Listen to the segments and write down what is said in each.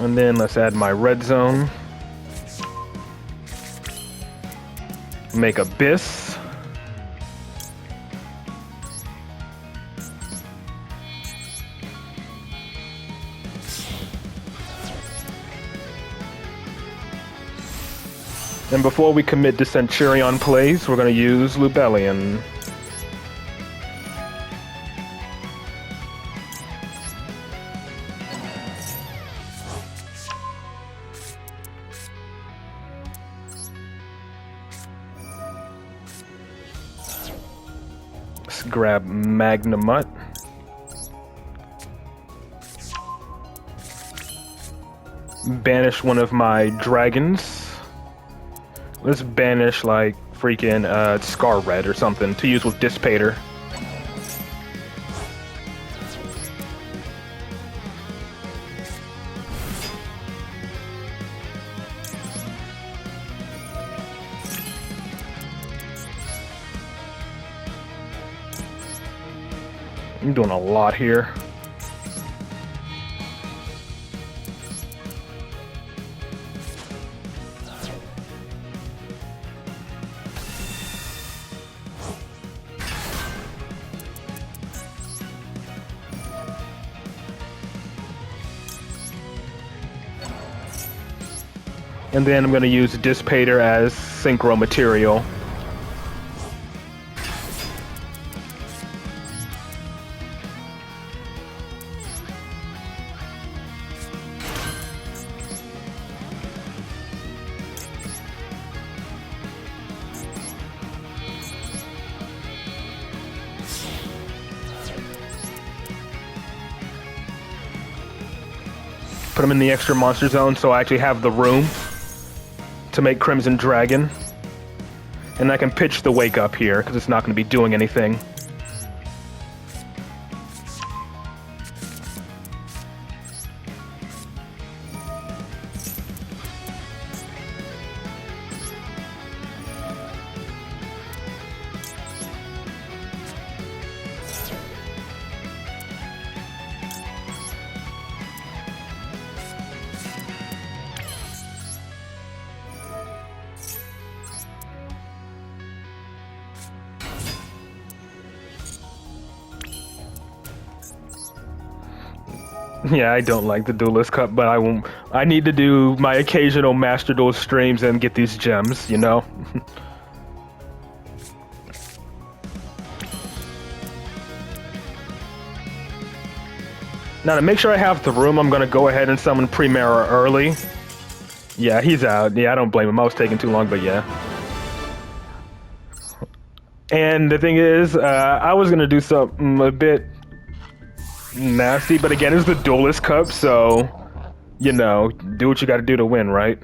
And then let's add my red zone. Make Abyss. And before we commit to Centurion plays, we're going to use Lubellion. Let's grab Magnamut. Banish one of my dragons. Let's banish, like, freaking Scar Red or something to use with Dissipator. I'm doing a lot here. And then I'm going to use Dissipator as synchro material. Put them in the extra monster zone so I actually have the room to make Crimson Dragon. And I can pitch the Wake Up here, because it's not going to be doing anything. Yeah, I don't like the Duelist Cup, but I won't. I need to do my occasional Master Duel streams and get these gems, you know? Now, to make sure I have the room, I'm gonna go ahead and summon Primera early. Yeah, he's out. Yeah, I don't blame him. I was taking too long, but yeah. And the thing is, I was gonna do something a bit nasty, but again, it's the Duelist Cup, so, you know, do what you gotta do to win, right?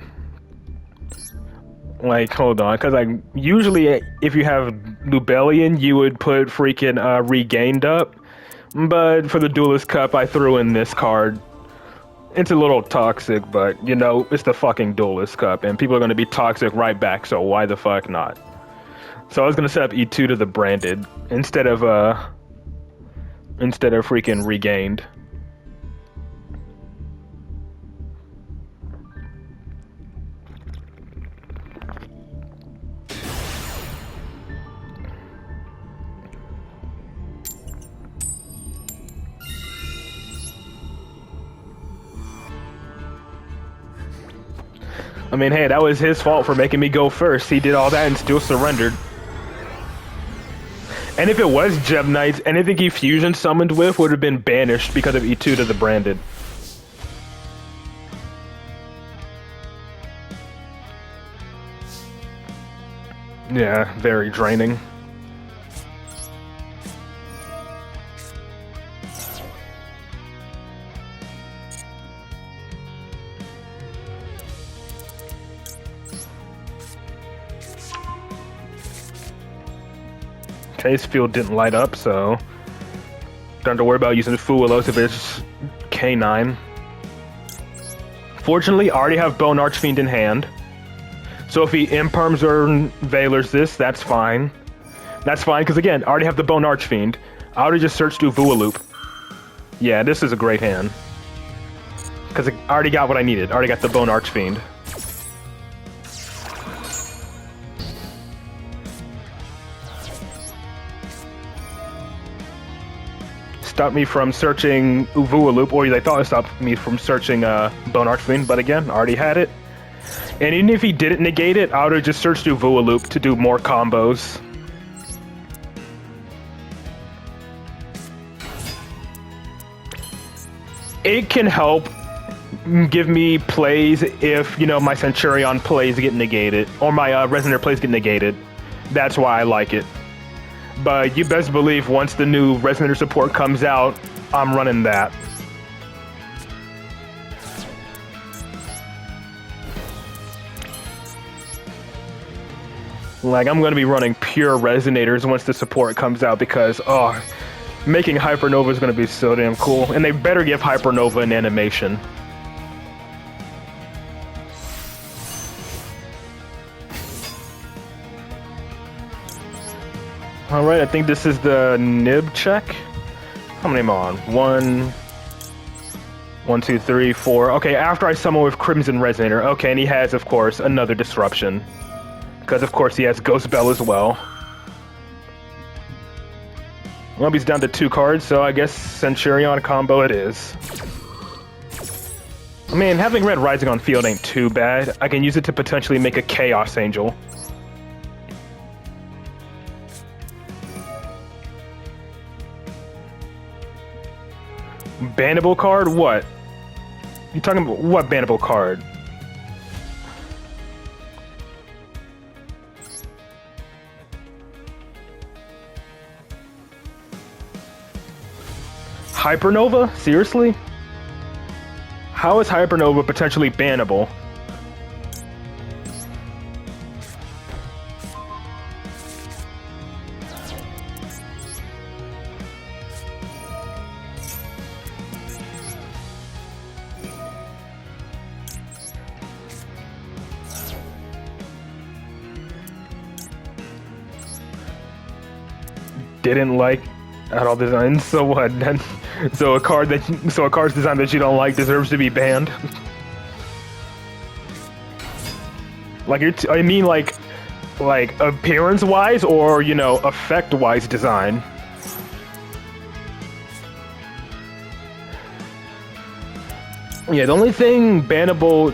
Like, hold on, because usually if you have Lubellion, you would put freaking Regained up, but for the Duelist Cup, I threw in this card. It's a little toxic, but, you know, it's the fucking Duelist Cup, and people are gonna be toxic right back, so why the fuck not? So I was gonna set up E2 to the Branded, instead of freaking Regained. I mean, hey, that was his fault for making me go first. He did all that and still surrendered. And if it was Gem Knights, anything he fusion summoned with would have been banished because of E2 to the Branded. Yeah, very draining. Case field didn't light up, so don't have to worry about using Fuelos if it's K9. Fortunately, I already have Bone Archfiend in hand, so if he Imperms or Veilers this, that's fine. That's fine, because again, I already have the Bone Archfiend. I already just searched through Vualoop. Yeah, this is a great hand. Because I already got what I needed. I already got the Bone Archfiend. Stopped me from searching Uvualoop, or they thought it stopped me from searching Bone Archfiend, but again, I already had it. And even if he didn't negate it, I would have just searched Uvualoop to do more combos. It can help give me plays if, you know, my Centurion plays get negated, or my Resonator plays get negated. That's why I like it. But you best believe once the new Resonator support comes out, I'm running that. Like, I'm going to be running pure Resonators once the support comes out because, oh, making Hypernova is going to be so damn cool. And they better give Hypernova an animation. Alright, I think this is the nib check. How many am I on? 1, 2, 3, 4. Okay, after I summon with Crimson Resonator. Okay, and he has, of course, another disruption. Because, of course, he has Ghost Bell as well. Well, he's down to 2 cards, so I guess Centurion combo it is. I mean, having Red Rising on field ain't too bad. I can use it to potentially make a Chaos Angel. Bannable card? What? You talking about what bannable card? Hypernova? Seriously? How is Hypernova potentially bannable? Didn't like at all designs, so what then? So a card's design that you don't like deserves to be banned. Like I mean like appearance wise, or you know, effect wise design. Yeah, the only thing that was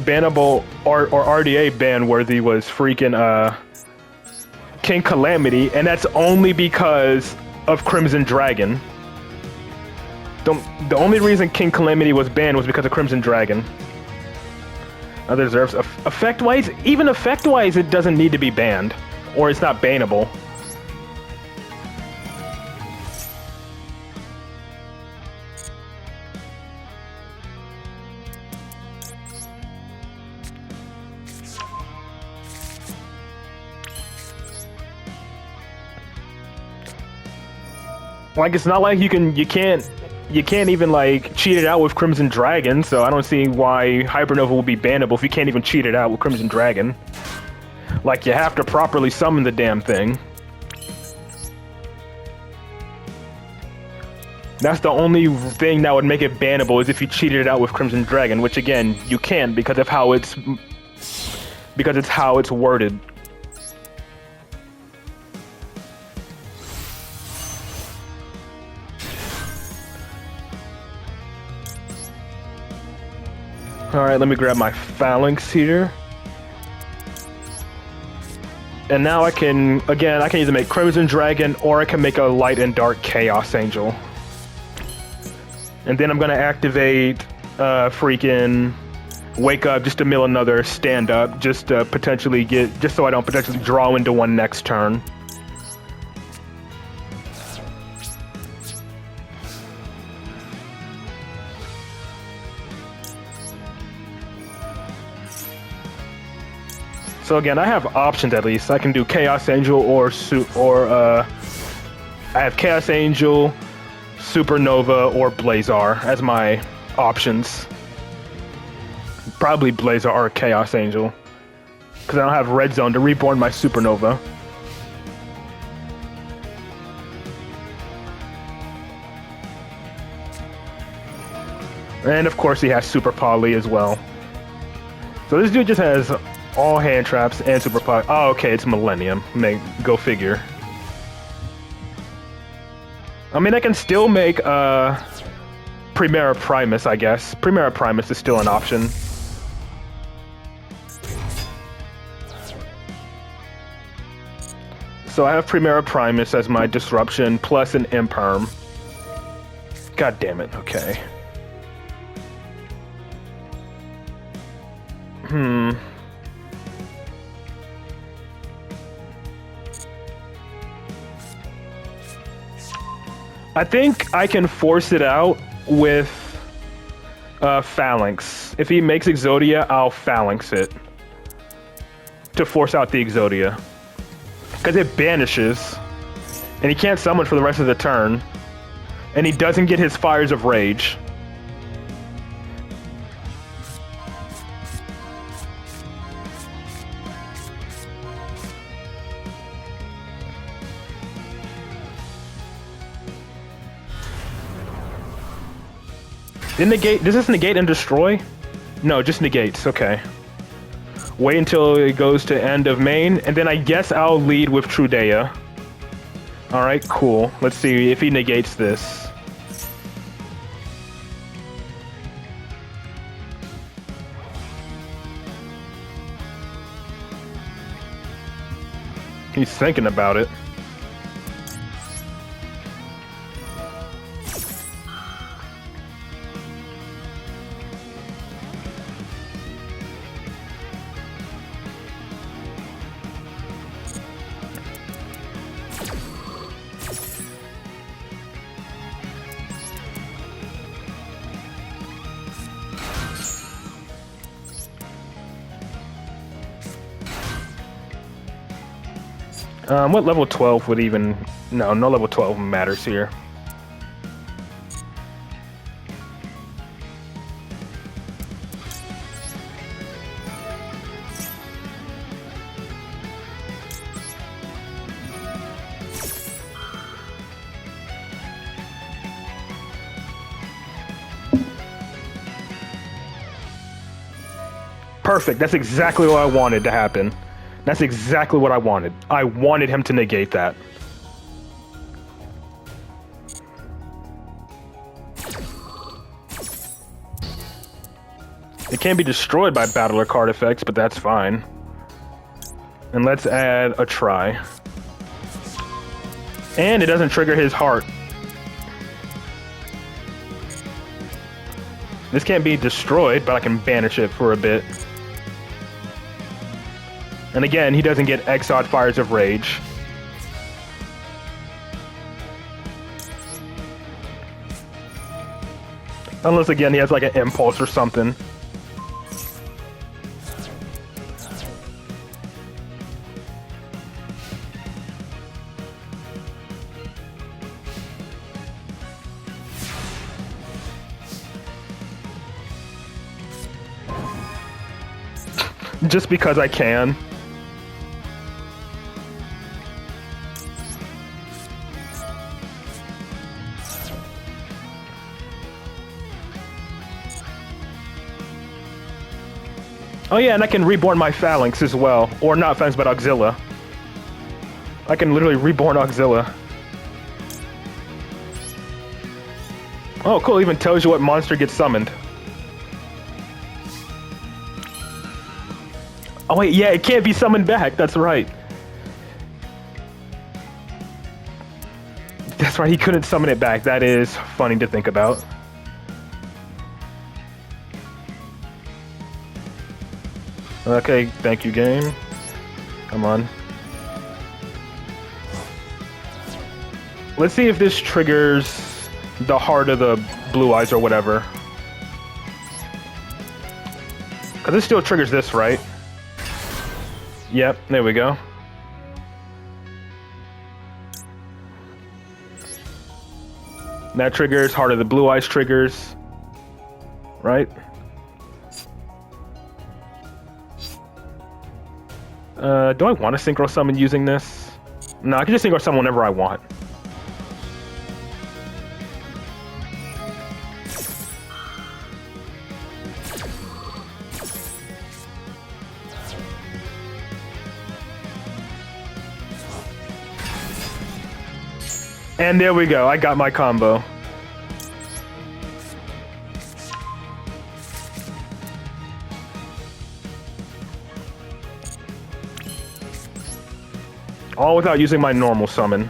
bannable or RDA ban worthy was freaking King Calamity, and that's only because of Crimson Dragon. The only reason King Calamity was banned was because of Crimson Dragon. Other deserves effect-wise, even effect-wise, it doesn't need to be banned, or it's not bannable. Like, it's not like you can't even like cheat it out with Crimson Dragon, so I don't see why Hypernova will be bannable if you can't even cheat it out with Crimson Dragon. Like, you have to properly summon the damn thing. That's the only thing that would make it bannable, is if you cheated it out with Crimson Dragon, which again, you can't because of how it's worded. Alright, let me grab my Phalanx here. And now I can either make Crimson Dragon, or I can make a Light and Dark Chaos Angel. And then I'm gonna activate freaking Wake Up just to mill another Stand Up, just so I don't potentially draw into one next turn. So again, I have options at least. I can do Chaos Angel or I have Chaos Angel, Supernova, or Blazar as my options. Probably Blazar or Chaos Angel, because I don't have Red Zone to reborn my Supernova. And of course he has Super Poly as well. So this dude just has all hand traps and Super Poly. Oh, okay, it's Millennium. Go figure. I mean, I can still make Primera Primus, I guess. Primera Primus is still an option. So I have Primera Primus as my disruption plus an Imperm. God damn it, okay. I think I can force it out with Phalanx. If he makes Exodia, I'll Phalanx it to force out the Exodia. Because it banishes, and he can't summon for the rest of the turn, and he doesn't get his Fires of Rage. Does this negate and destroy? No, just negates, okay. Wait until it goes to end of main, and then I guess I'll lead with Trudea. Alright, cool. Let's see if he negates this. He's thinking about it. What level 12 would even... No level 12 matters here. Perfect, that's exactly what I wanted to happen. That's exactly what I wanted. I wanted him to negate that. It can be destroyed by battler card effects, but that's fine. And let's add a try. And it doesn't trigger his heart. This can't be destroyed, but I can banish it for a bit. And again, he doesn't get Exiled Fires of Rage. Unless, again, he has like an Impulse or something. Just because I can. Oh yeah, and I can reborn my Phalanx as well. Or not Phalanx, but Auxilla. I can literally reborn Auxilla. Oh cool, it even tells you what monster gets summoned. Oh wait, yeah, it can't be summoned back, that's right. That's right, he couldn't summon it back. That is funny to think about. Okay, thank you, game. Come on. Let's see if this triggers the heart of the blue eyes or whatever. Because this still triggers this, right? Yep, there we go. That triggers, Heart of the Blue Eyes triggers. Right? Do I want to Synchro Summon using this? No, I can just Synchro Summon whenever I want. And there we go. I got my combo. All without using my normal summon.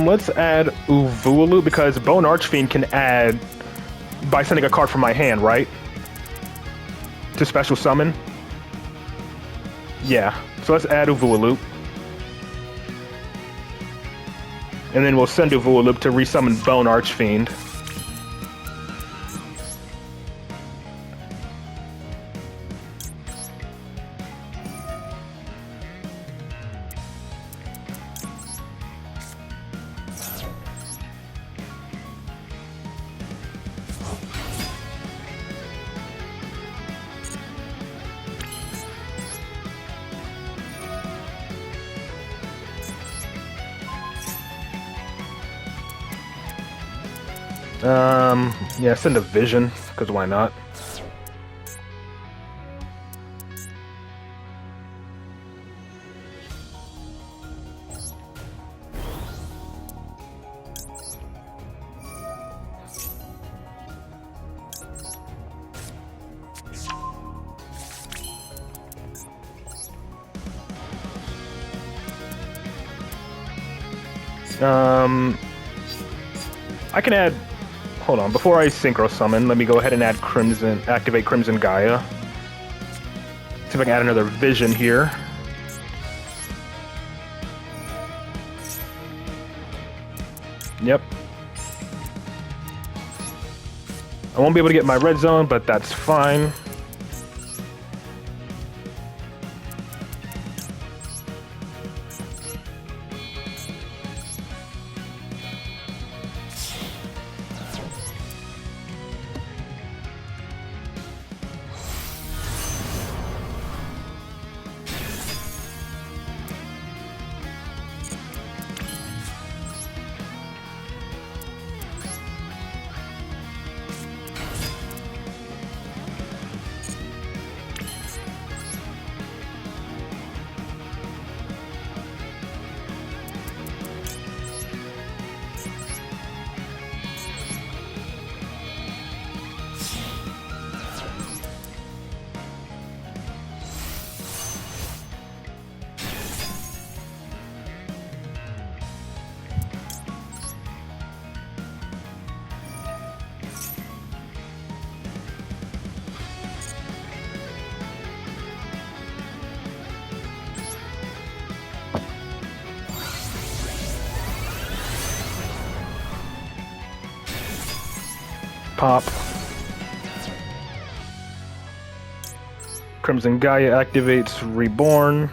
Let's add Uvulu because Bone Archfiend can add by sending a card from my hand, right? To special summon. Yeah, so let's add Uvulu. And then we'll send Uvulu to resummon Bone Archfiend. Yeah, send a vision, because why not? I can add. Hold on, before I synchro summon, let me go ahead and add Crimson, activate Crimson Gaia. See if I can add another vision here. Yep. I won't be able to get my red zone, but that's fine. Pop. Crimson Gaia activates Reborn.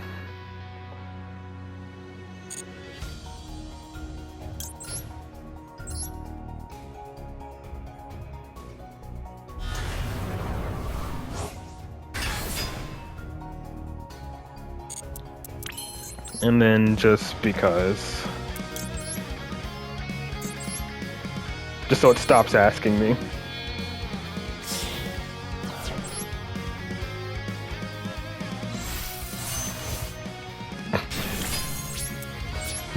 And then just because. Just so it stops asking me.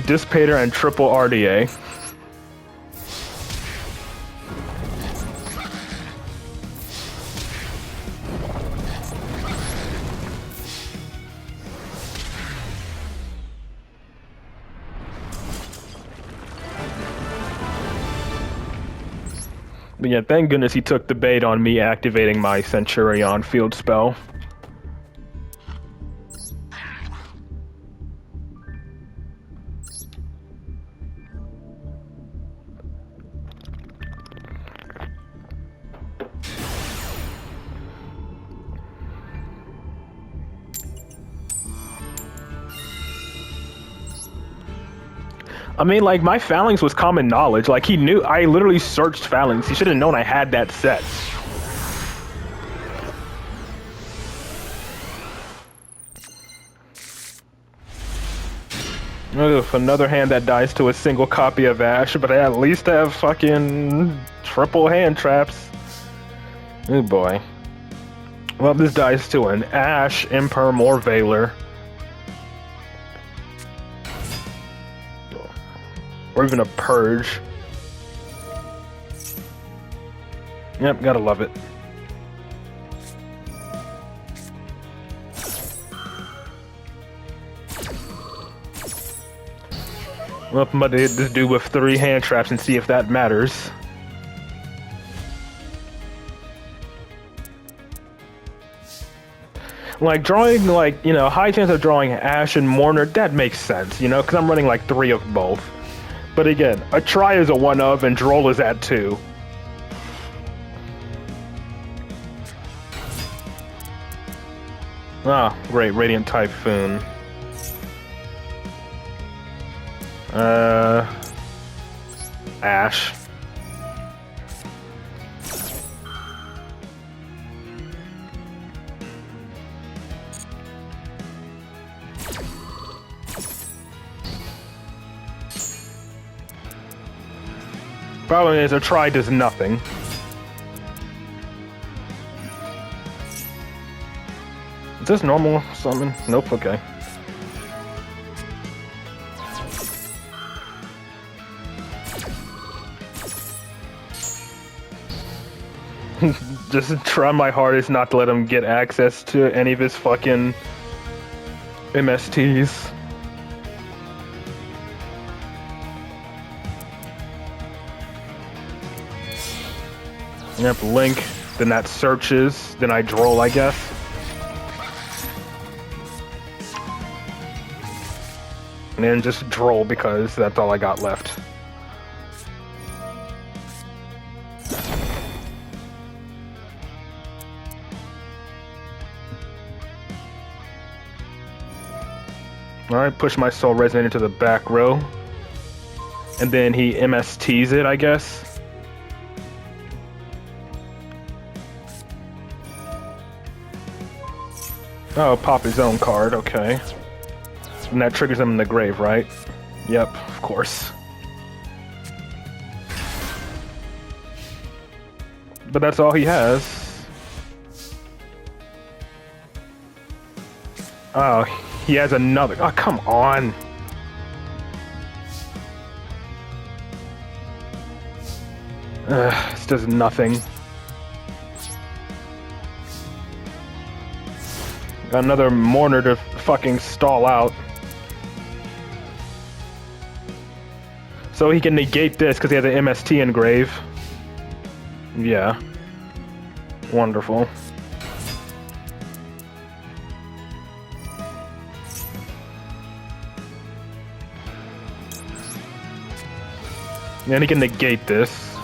Dissipator and triple RDA. But yeah, thank goodness he took the bait on me activating my Centurion field spell. I mean, like, my Phalanx was common knowledge. Like, he knew. I literally searched Phalanx. He should have known I had that set. Oof, another hand that dies to a single copy of Ash, but I at least have fucking triple hand traps. Oh boy. Well, this dies to an Ash, Imperm, or Veiler. Or even a Purge. Yep, gotta love it. Well, I'm about to hit this dude with 3 hand traps and see if that matters. Like, drawing, like, you know, high chance of drawing Ash and Mourner, that makes sense, you know, because I'm running like 3 of both. But again, a Try is a 1 of, and Droll is at 2. Ah, great, Radiant Typhoon. Ash. Problem is, a Try does nothing. Is this normal summon? Nope, okay. Just try my hardest not to let him get access to any of his fucking MSTs. Yep, Link, then that searches, then I Droll, I guess. And then just Droll because that's all I got left. Alright, push my Soul Resonate into the back row. And then he MSTs it, I guess. Oh, pop his own card, okay. And that triggers him in the grave, right? Yep, of course. But that's all he has. Oh, he has another. Oh, come on. This does nothing. Got another Mourner to fucking stall out. So he can negate this because he has an MST engrave. Yeah. Wonderful. And he can negate this.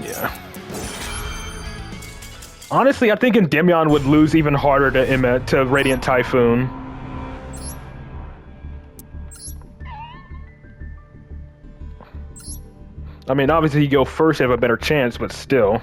Yeah. Honestly, I think Endymion would lose even harder to Radiant Typhoon. I mean, obviously you go first, you have a better chance, but still.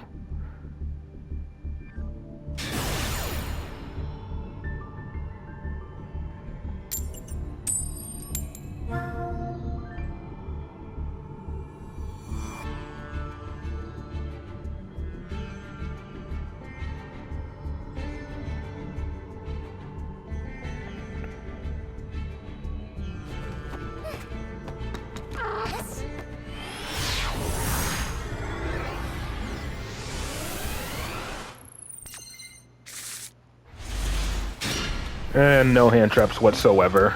And no hand traps whatsoever.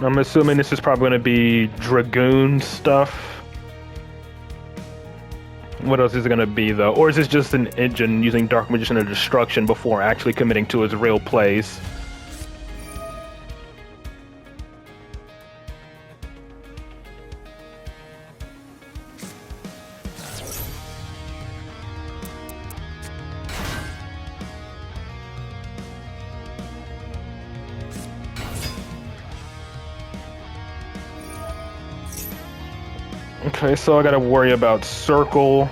I'm assuming this is probably going to be Dragoon stuff. What else is it going to be, though? Or is this just an engine using Dark Magician of Destruction before actually committing to his real plays? Okay, so I gotta worry about Circle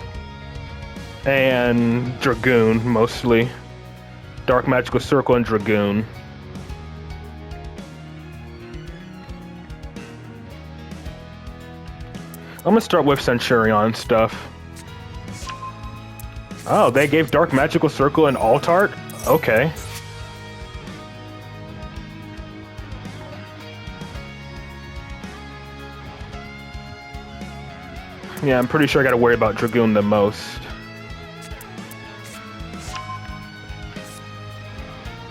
and Dragoon, mostly. Dark Magical Circle and Dragoon. I'm gonna start with Centurion stuff. Oh, they gave Dark Magical Circle an alt art? Okay. Yeah, I'm pretty sure I gotta worry about Dragoon the most.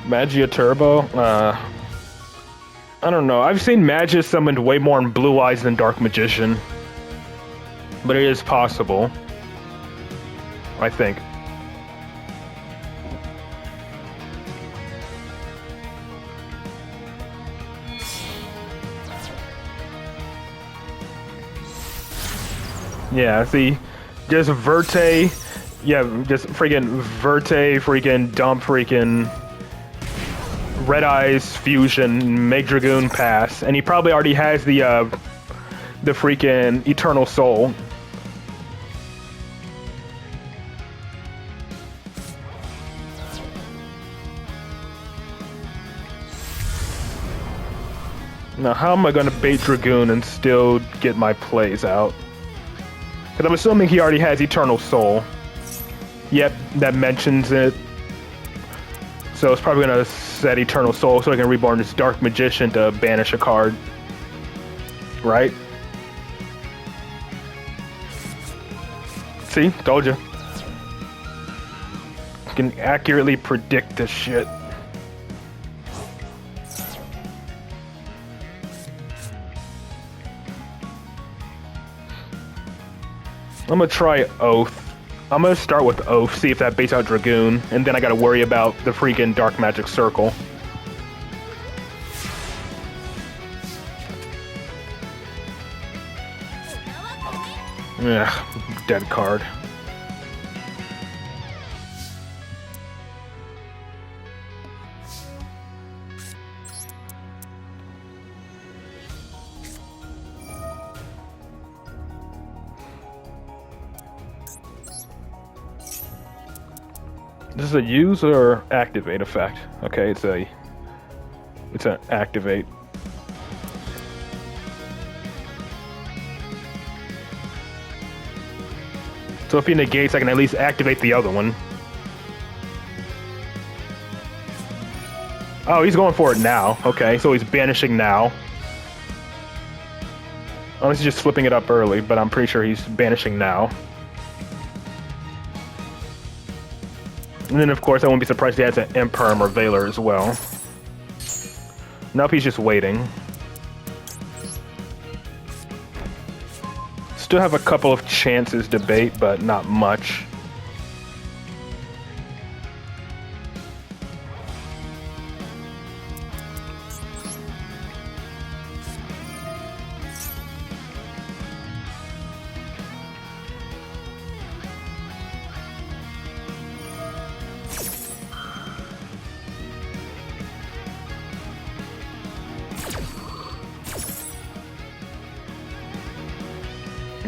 Magia Turbo? I don't know. I've seen Magia summoned way more in Blue Eyes than Dark Magician. But it is possible. I think. Yeah, see, just Verte, yeah, just freaking Verte, freaking dump, freaking Red Eyes fusion, make Dragoon pass, and he probably already has the freaking Eternal Soul. Now, how am I gonna bait Dragoon and still get my plays out? Because I'm assuming he already has Eternal Soul. Yep, that mentions it. So it's probably gonna set Eternal Soul so I can reborn this Dark Magician to banish a card. Right? See? Told you. I can accurately predict this shit. I'm gonna try Oath. I'm gonna start with Oath, see if that baits out Dragoon, and then I gotta worry about the freaking Dark Magic Circle. Ugh, dead card. This is a use or activate effect. Okay, it's an activate. So if he negates, I can at least activate the other one. Oh, he's going for it now. Okay, so he's banishing now. Unless he's just flipping it up early, but I'm pretty sure he's banishing now. And then, of course, I won't be surprised if he has an Imperm or Veiler as well. Nope, he's just waiting. Still have a couple of chances to bait, but not much.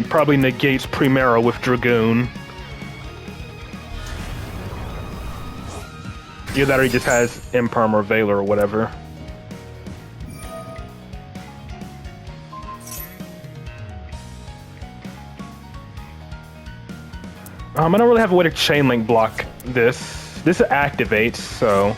Probably negates Primera with Dragoon. Either that or he just has Imperm or Veiler or whatever. I don't really have a way to chain link block this. This activates, so...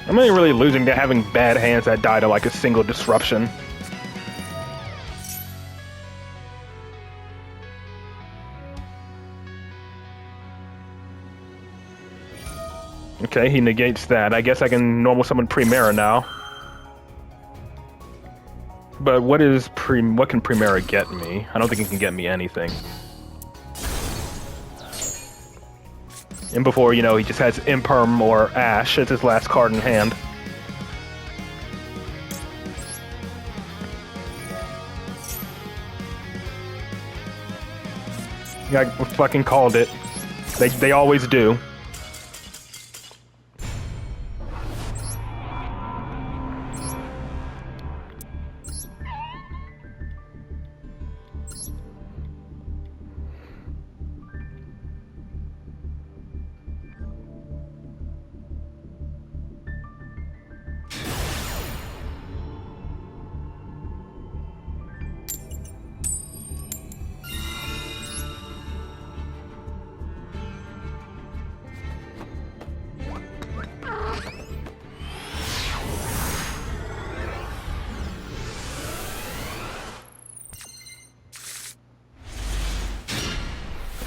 I'm only really losing to having bad hands that die to like a single disruption. Okay, he negates that. I guess I can normal summon Primera now. But what can Primera get me? I don't think it can get me anything. And before, you know, he just has Imperm or Ash as his last card in hand. Yeah, I fucking called it. They always do.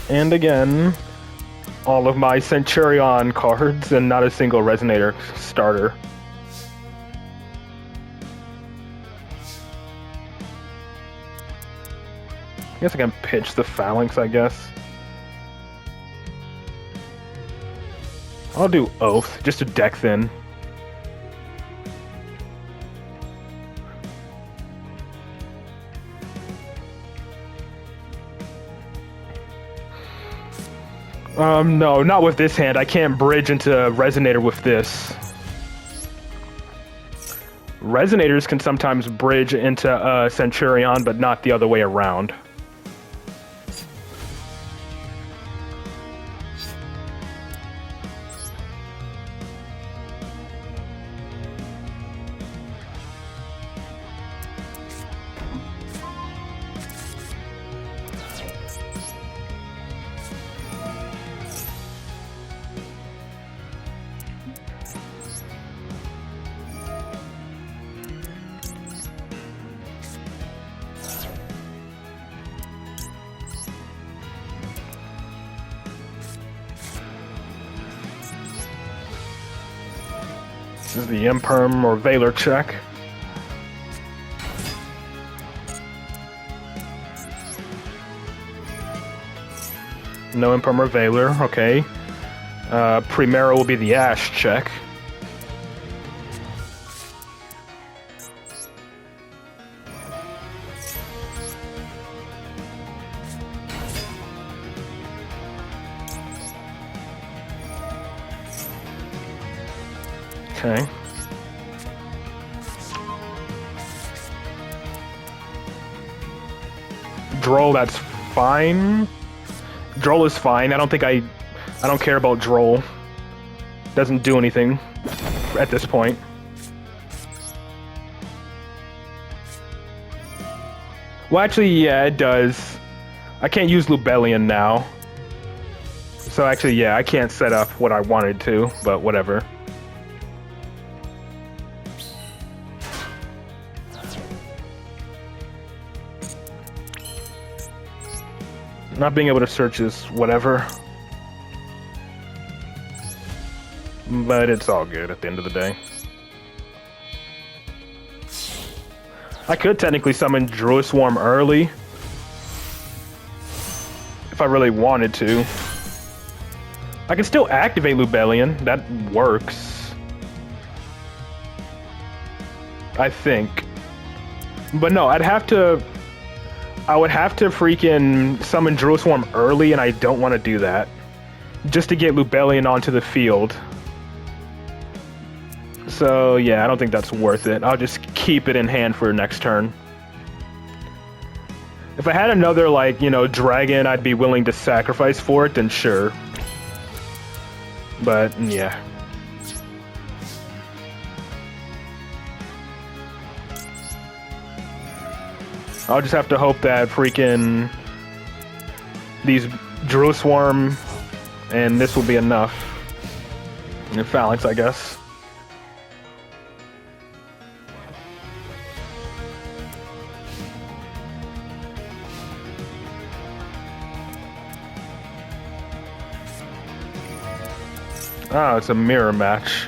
And again, all of my Centurion cards and not a single Resonator starter. I guess I can pitch the Phalanx, I guess. I'll do Oath, just to deck thin. No, not with this hand. I can't bridge into Resonator with this. Resonators can sometimes bridge into Centurion, but not the other way around. This is the Imperm or Valor check. No Imperm or Valor, okay. Primero will be the Ash check. Okay. Droll, that's fine. Droll is fine. I don't care about Droll. Doesn't do anything at this point. Well, actually, yeah, it does. I can't use Lubellion now. So actually, yeah, I can't set up what I wanted to, but whatever. Not being able to search is whatever. But it's all good at the end of the day. I could technically summon Druid Swarm early. If I really wanted to. I can still activate Lubellion. That works. I think. But no, I would have to freaking summon Druid Swarm early, and I don't want to do that. Just to get Lubellion onto the field. So, yeah, I don't think that's worth it. I'll just keep it in hand for next turn. If I had another, like, you know, dragon I'd be willing to sacrifice for it, then sure. But, yeah. I'll just have to hope that freaking these Druid Swarm and this will be enough. And Phalanx, I guess. Oh, it's a mirror match.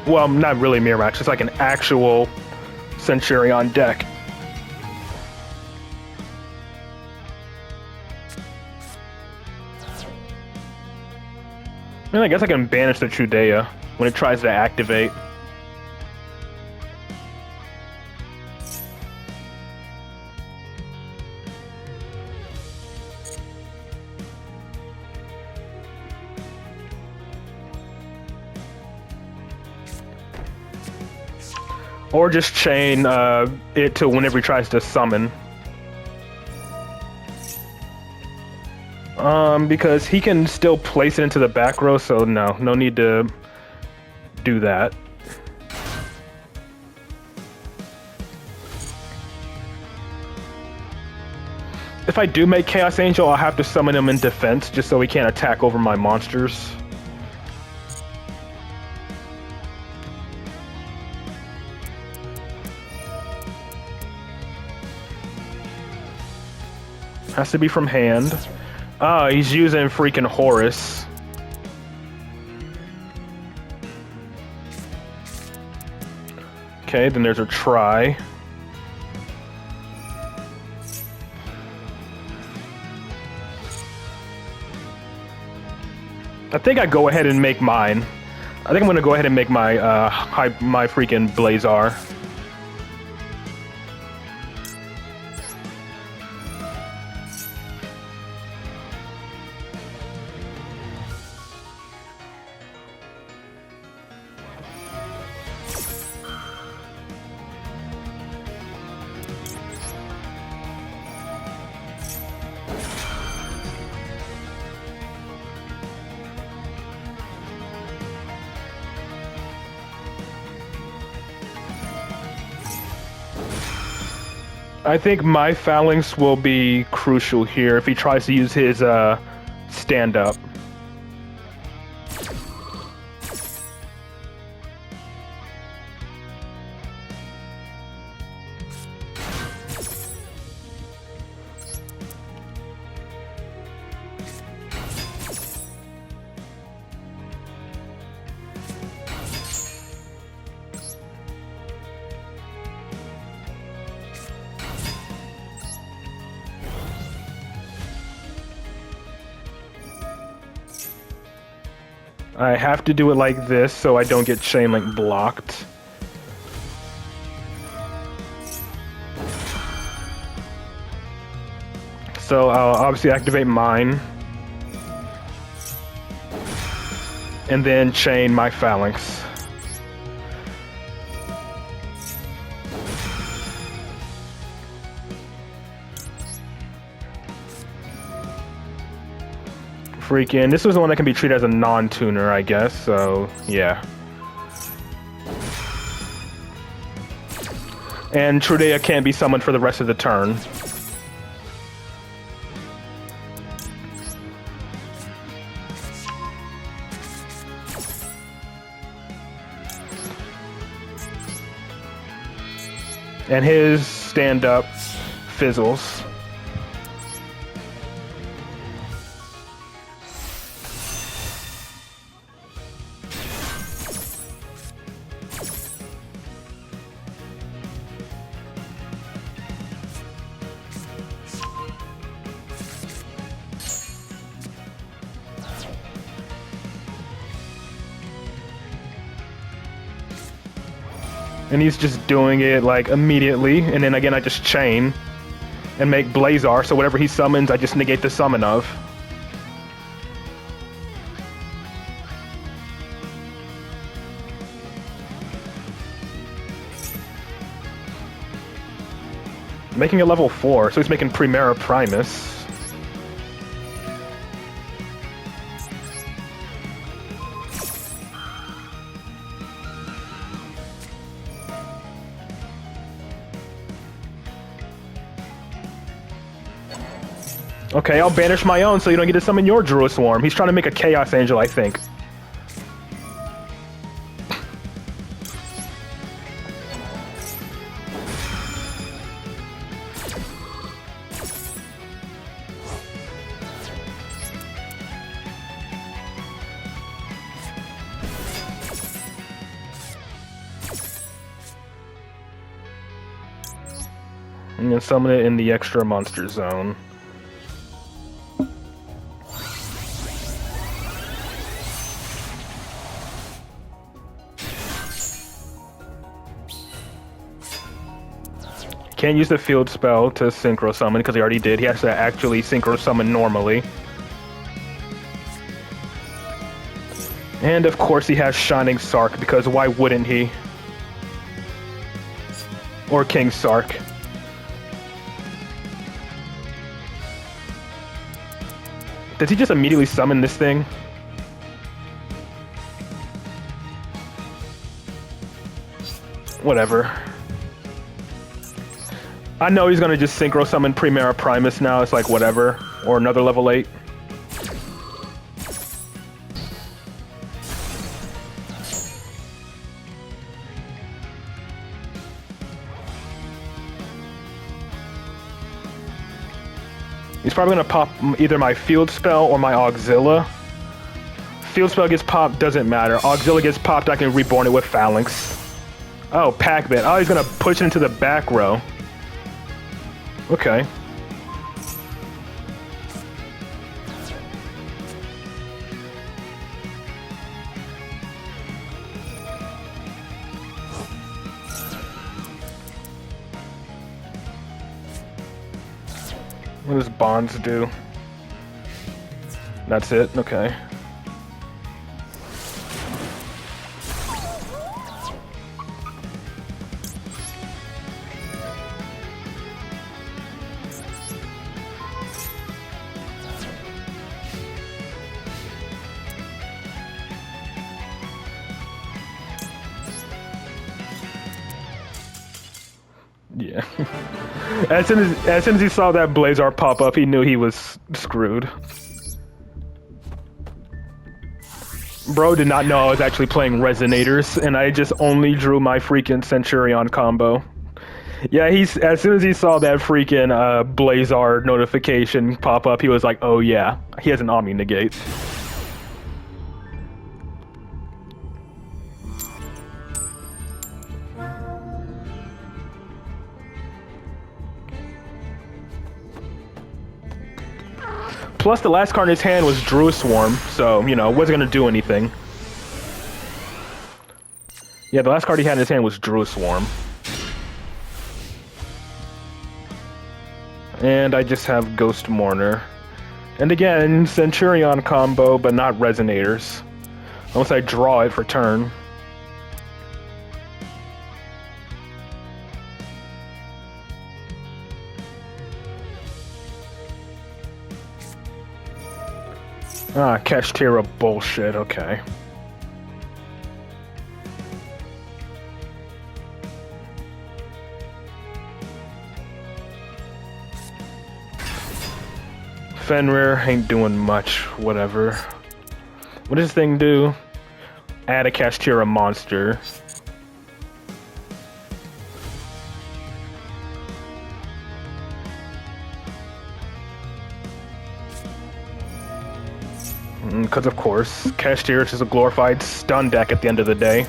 Well, not really mirror match. It's like an actual Centurion deck. I mean, I guess I can banish the Trudea when it tries to activate. Or just chain it to whenever he tries to summon. Because he can still place it into the back row, so no need to do that. If I do make Chaos Angel, I'll have to summon him in defense just so he can't attack over my monsters. Has to be from hand. He's using freaking Horus. Okay, then there's a try. I think I go ahead and make mine. I think I'm gonna go ahead and make my my freaking Blazar. I think my phalanx will be crucial here if he tries to use his stand-up. I have to do it like this so I don't get chain link blocked. So I'll obviously activate mine. And then chain my phalanx. Freaking, this was the one that can be treated as a non-tuner, I guess, so yeah. And Trudea can't be summoned for the rest of the turn. And his stand-up fizzles. And he's just doing it like immediately, and then again I just chain and make Blazar, so whatever he summons I just negate the summon of. Making it level 4, so he's making Primera Primus. Okay, I'll banish my own so you don't get to summon your Druid Swarm. He's trying to make a Chaos Angel, I think. And then summon it in the extra monster zone. Can't use the field spell to synchro summon because he already did. He has to actually synchro summon normally. And of course he has Shining Sark because why wouldn't he? Or King Sark. Does he just immediately summon this thing? Whatever. I know he's gonna just synchro summon Primera Primus now, it's like whatever. Or another level 8. He's probably gonna pop either my field spell or my Auxilla. Field spell gets popped, doesn't matter. Auxilla gets popped, I can reborn it with Phalanx. Oh, Pac-Man. Oh, he's gonna push it into the back row. Okay. What does Bonds do? That's it? Okay. Yeah. As soon as he saw that Blazar pop up, he knew he was screwed. Bro did not know I was actually playing Resonators, and I just only drew my freaking Centurion combo. Yeah, as soon as he saw that freaking Blazar notification pop up, he was like, oh yeah, he has an Omni Negate. Plus, the last card in his hand was Druid Swarm, so, you know, wasn't gonna do anything. Yeah, the last card he had in his hand was Druid Swarm. And I just have Ghost Mourner. And again, Centurion combo, but not Resonators. Unless I draw it for turn. Ah, Kashtira bullshit, okay. Fenrir ain't doing much, whatever. What does this thing do? Add a Kashtira monster. Because of course, Kashtira is just a glorified stun deck at the end of the day.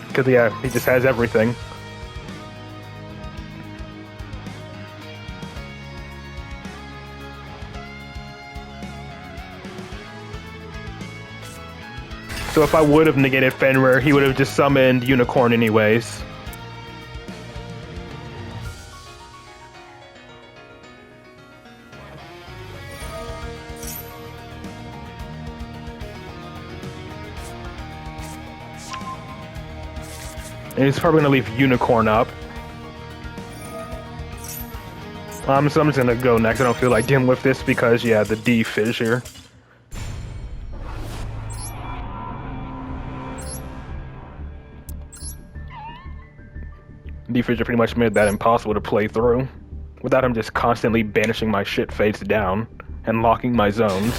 Because yeah, he just has everything. So if I would have negated Fenrir, he would have just summoned Unicorn anyways. And he's probably gonna leave Unicorn up. So I'm just gonna go next. I don't feel like dealing with this because, yeah, the D fissure. D-Fissure pretty much made that impossible to play through, without him just constantly banishing my shit face down and locking my zones.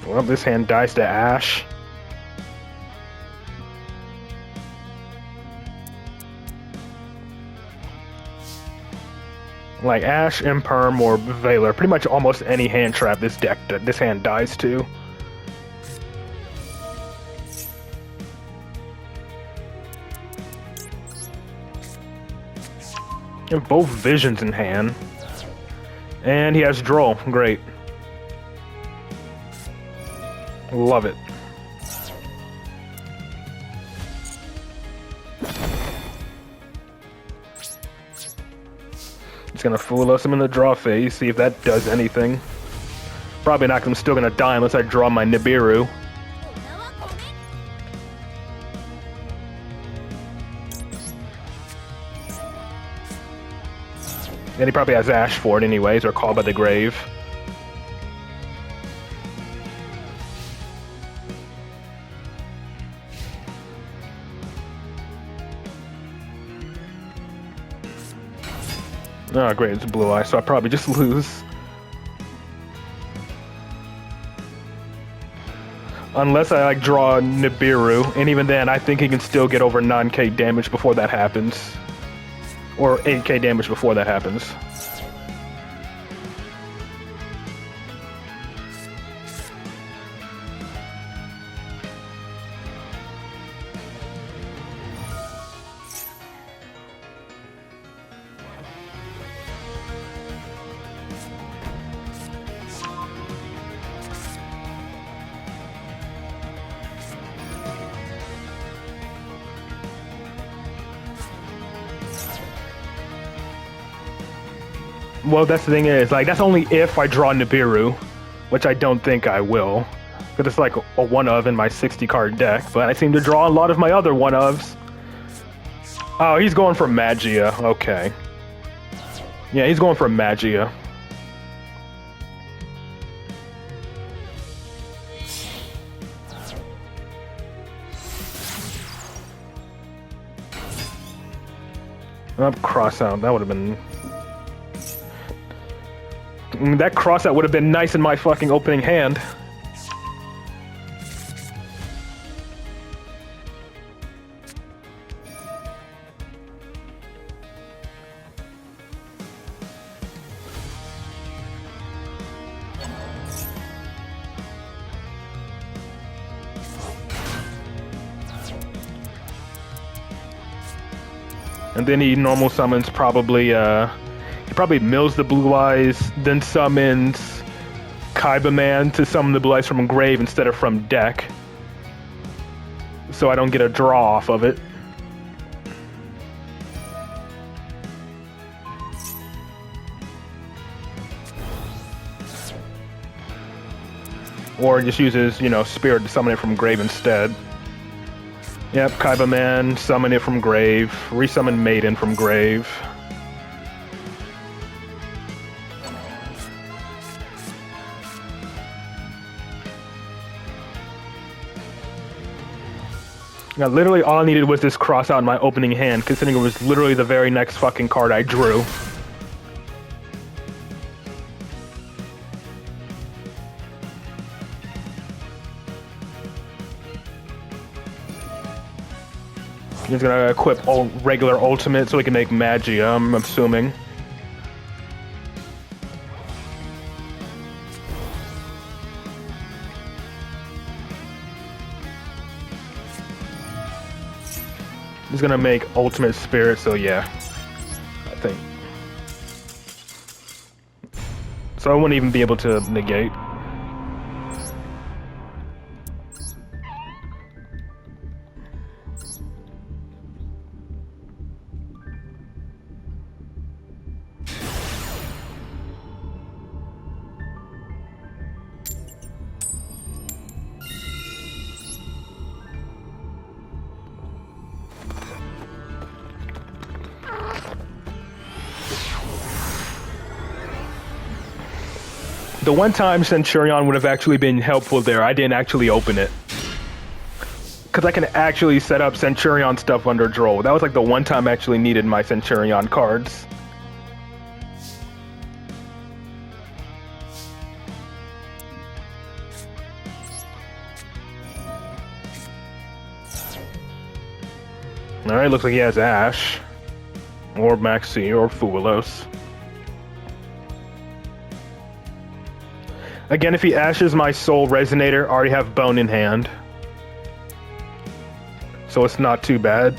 Well, this hand dies to Ash. Like Ash, Imperm, or Valor. Pretty much almost any hand trap this hand dies to. And both Visions in hand. And he has Droll. Great. Love it. It's gonna fool us. I'm in the draw phase, see if that does anything. Probably not, 'cause I'm still gonna die unless I draw my Nibiru. And he probably has Ash for it anyways, or Call by the Grave. Oh great, it's Blue Eye, so I probably just lose. Unless I like draw Nibiru, and even then I think he can still get over 9k damage before that happens. Or 8k damage before that happens. Well, that's the thing is, like, that's only if I draw Nibiru, which I don't think I will. Because it's like a one-of in my 60-card deck, but I seem to draw a lot of my other one-ofs. Oh, he's going for Magia, okay. Yeah, he's going for Magia. Cross out, that would have been... That cross out would have been nice in my fucking opening hand. And then he normal summons probably, he probably mills the Blue Eyes, then summons Kaiba Man to summon the Blue Eyes from grave instead of from deck. So I don't get a draw off of it. Or just uses, you know, Spirit to summon it from grave instead. Yep, Kaiba Man, summon it from grave, resummon Maiden from grave. Now, literally all I needed was this cross out in my opening hand, considering it was literally the very next fucking card I drew. He's gonna equip regular ultimate so he can make Magia, I'm assuming. He's gonna make Ultimate Spirit, so yeah, I think. So I wouldn't even be able to negate. The one time Centurion would have actually been helpful there, I didn't actually open it. Because I can actually set up Centurion stuff under Droll. That was like the one time I actually needed my Centurion cards. Alright, looks like he has Ash. Or Maxi, or Fuelos. Again, if he ashes my Soul Resonator, I already have Bone in hand. So it's not too bad.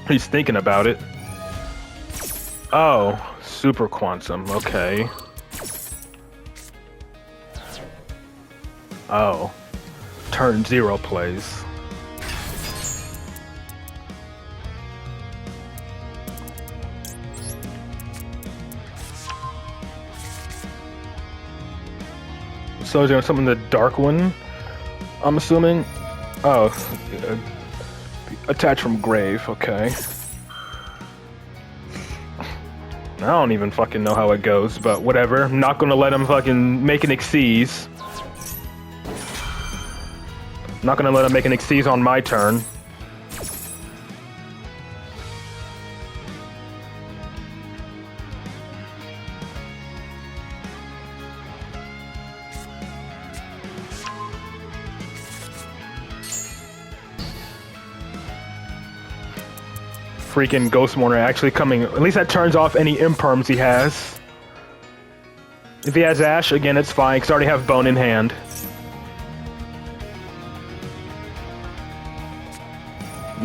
He's thinking about it. Oh, Super Quantum, okay. Oh, turn 0 plays. So is there something in the dark one? I'm assuming. Oh, attach from grave. Okay. I don't even fucking know how it goes, but whatever. I'm not gonna let him fucking make an Xyz. Not gonna let him make an Xyz on my turn. Freaking Ghost Mourner actually coming. At least that turns off any imperms he has. If he has Ash, again, it's fine, because I already have Bone in hand.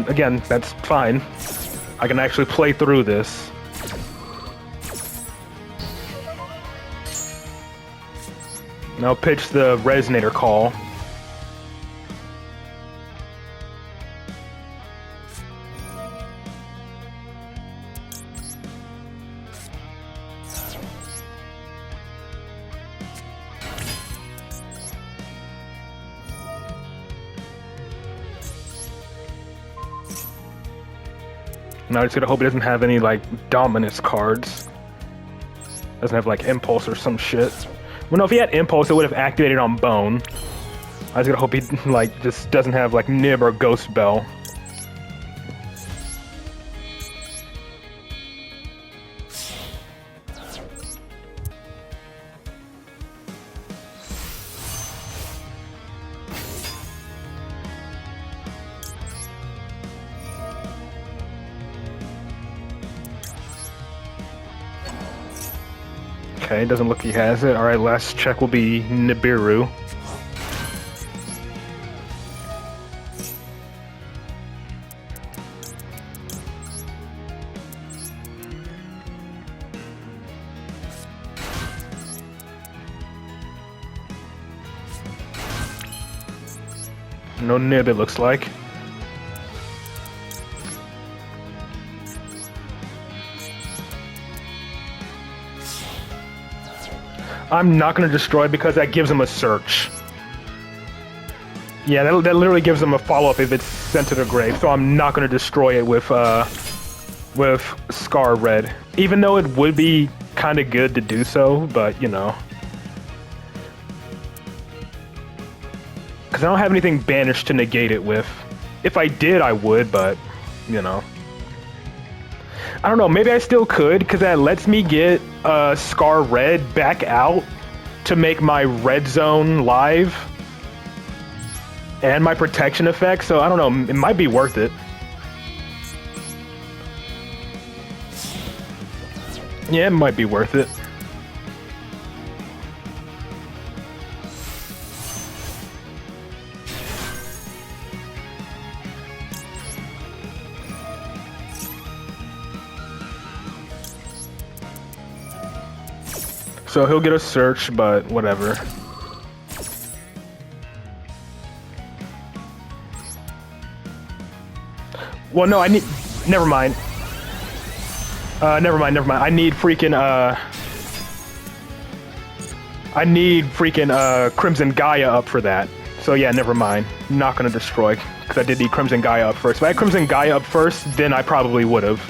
Again, that's fine. I can actually play through this. Now pitch the Resonator Call. Now I just gotta hope he doesn't have any, like, Dominus cards. Doesn't have, like, Impulse or some shit. Well, no, if he had Impulse, it would have activated on Bone. I just gotta hope he, like, just doesn't have, like, Nib or Ghost Bell. Okay, doesn't look like he has it. Alright, last check will be Nibiru. No Nib, it looks like. I'm not going to destroy because that gives him a search. Yeah, that literally gives him a follow-up if it's sent to the grave, so I'm not going to destroy it with Scar Red. Even though it would be kind of good to do so, but, you know. Because I don't have anything banished to negate it with. If I did, I would, but, you know. I don't know, maybe I still could, because that lets me get Scar Red back out to make my Red Zone live and my protection effect, so I don't know, it might be worth it. Yeah, it might be worth it. So he'll get a search, but whatever. Well, no, I need... Never mind. Never mind. I need freaking, I need freaking, Crimson Gaia up for that. So yeah, never mind. Not gonna destroy, because I did need Crimson Gaia up first. If I had Crimson Gaia up first, then I probably would've.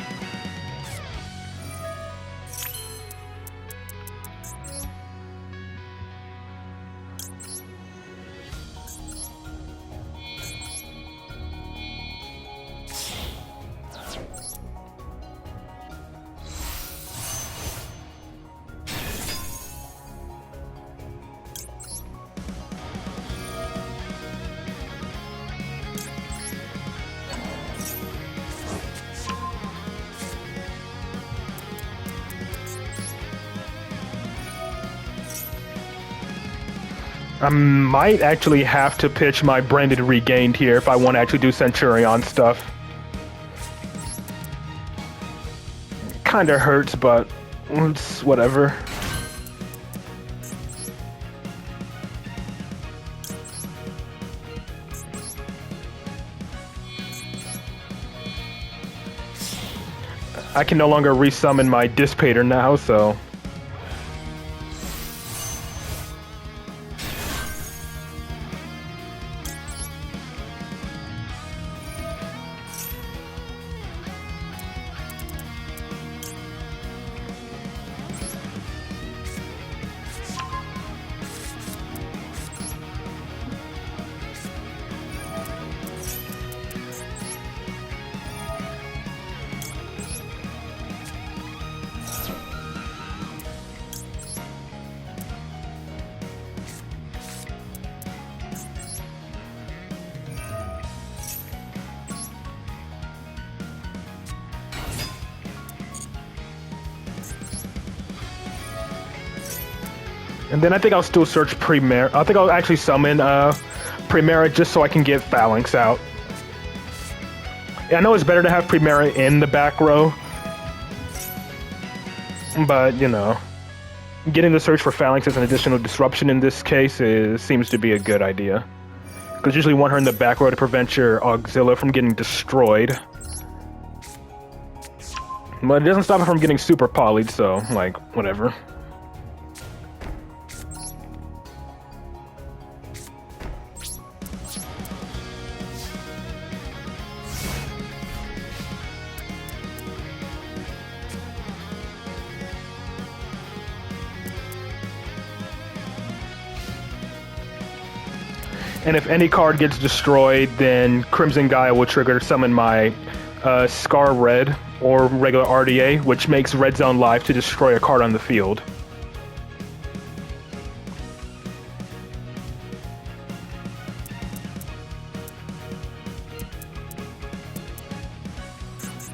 I might actually have to pitch my Branded Regained here if I want to actually do Centurion stuff. Kinda hurts, but it's whatever. I can no longer resummon my Dissipator now, so... And then I think I'll still search Primera. I think I'll actually summon Primera just so I can get Phalanx out. Yeah, I know it's better to have Primera in the back row, but you know, getting the search for Phalanx as an additional disruption in this case seems to be a good idea. Because usually you want her in the back row to prevent your Auxilia from getting destroyed. But it doesn't stop it from getting super polyed, so, like, whatever. And if any card gets destroyed, then Crimson Gaia will trigger to summon my Scar Red or regular RDA, which makes Red Zone live to destroy a card on the field.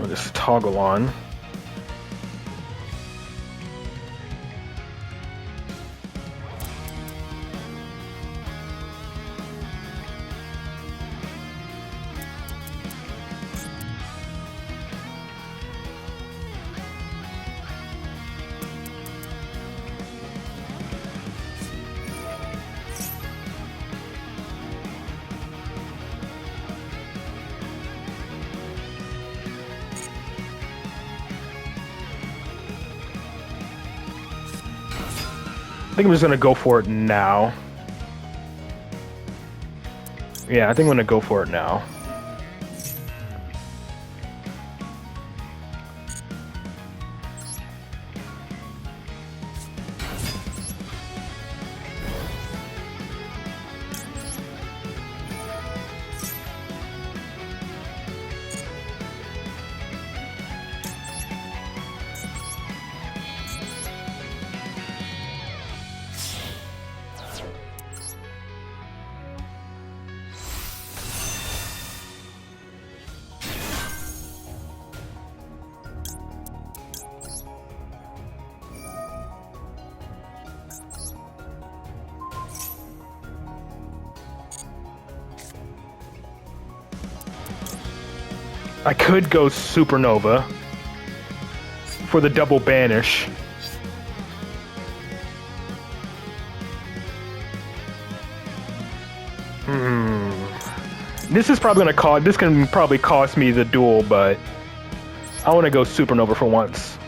I'll just toggle on. I think I'm just gonna go for it now. Yeah, I think I'm gonna go for it now. I could go Supernova for the double banish. This is probably gonna cost. This can probably cost me the duel, but I want to go Supernova for once.